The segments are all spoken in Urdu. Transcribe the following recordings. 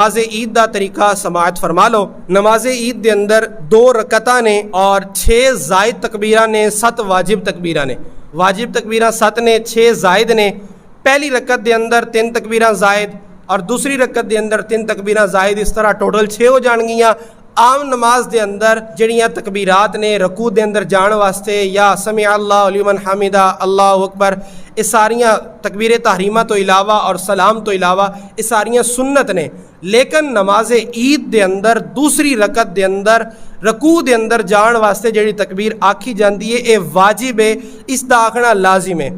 نماز عید دا طریقہ سماعت فرما لو۔ نماز عید دے اندر 2 رکعتاں نے اور 6 زائد تکبیراں نے، 7 واجب تکبیراں نے۔ واجب تکبیراں 7 نے، 6 زائد نے۔ پہلی رکعت دے اندر 3 تکبیراں زائد اور دوسری رکعت دے اندر 3 تکبیراں زائد، اس طرح ٹوٹل 6 ہو جان گیاں۔ عام نماز دے اندر جڑیاں تکبیرات نے رکوع دے اندر جان واسطے یا سمع اللہ لمن حمدہ، اللہ اکبر، یہ ساریاں تکبیر تحریمہ تو علاوہ اور سلام تو علاوہ یہ ساریاں سنت نے۔ لیکن نماز عید دے اندر دوسری رکعت دے اندر رکوع دے اندر جان واسطے جڑی تکبیر آکھی جاندی ہے یہ واجب ہے، اس دا آکھنا لازم ہے۔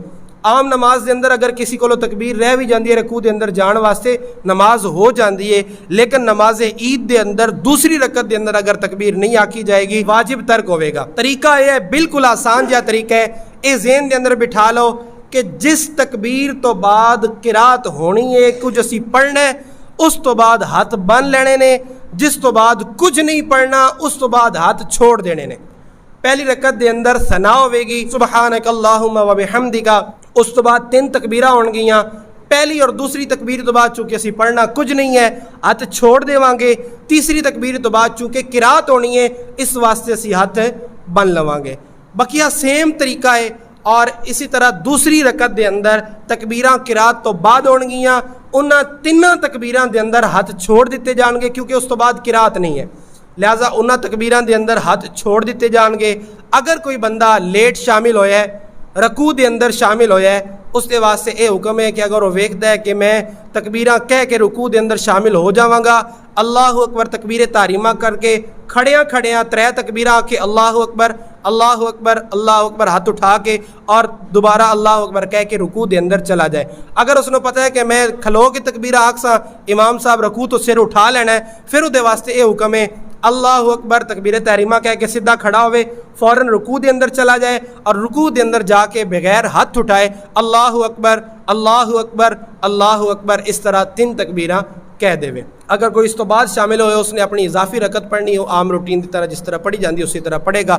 عام نماز دے اندر اگر کسی کو تکبیر رہ بھی جاندی ہے رکوع دے اندر جان واسطے نماز ہو جاندی ہے، لیکن نماز عید دے اندر دوسری رکعت دے اندر اگر تکبیر نہیں آکھی جائے گی واجب ترک ہوئے گا۔ طریقہ یہ ہے، بالکل آسان جا طریقہ ہے، یہ ذہن دے اندر بٹھا لو کہ جس تکبیر تو بعد قرات ہونی ہے کچھ اسی پڑھنا ہے، اس تو بعد ہاتھ بن لینے نے، جس تو بعد کچھ نہیں پڑھنا اس تو بعد ہاتھ چھوڑ دینے نے۔ پہلی رکعت دے اندر ثنا ہوے گی سبحانک اللہم و بحمدک، اس تو بعد 3 تکبیراں ہون گیاں۔ پہلی اور دوسری تکبیر تو بعد چونکہ اسی پڑھنا کچھ نہیں ہے ہاتھ چھوڑ دیواں گے۔ تیسری تکبیر تو بعد چونکہ قرات ہونی ہے اس واسطے اسی ہاتھ بن لواں گے۔ بقیہ سیم طریقہ ہے، اور اسی طرح دوسری رکعت دے اندر تکبیراں قرات تو بعد ہون گیاں، انہاں 3 تکبیراں دے اندر ہاتھ چھوڑ دیتے جان گے کیونکہ اس تو بعد قرات نہیں ہے، لہٰذا انہاں تکبیراں دے اندر ہاتھ چھوڑ دیتے جان گے۔ اگر کوئی بندہ لیٹ شامل ہویا ہے، رکوع دے اندر شامل ہویا ہے، اس کے واسطے یہ حکم ہے کہ اگر وہ ویکھدا ہے کہ میں تکبیراں کہہ کے رکوع دے اندر شامل ہو جاواں گا، اللہ اکبر تکبیر تحریمہ کر کے کھڑیاں 3 تکبیراں کہ اللہ اکبر اللہ اکبر اللہ اکبر ہاتھ اٹھا کے اور دوبارہ اللہ اکبر کہہ کے رکوع دے اندر چلا جائے۔ اگر اس نے پتہ ہے کہ میں کھلو کے تکبیراں آکھساں امام صاحب رکوع تو سر اٹھا لینا ہے، پھر وہ واسطے یہ حکم ہے اللہ اکبر تکبیر تحریمہ کہہ کے سیدھا کھڑا ہوئے، فوراً رکوع دے اندر چلا جائے اور رکوع دے اندر جا کے بغیر ہاتھ اٹھائے اللہ اکبر اللہ اکبر اللہ اکبر، اس طرح 3 تکبیراں کہہ دے۔ اگر کوئی اس تو بعد شامل ہوئے، اس نے اپنی اضافی رکعت پڑھنی ہو عام روٹین کی طرح جس طرح پڑھی جاندی اسی طرح پڑھے گا۔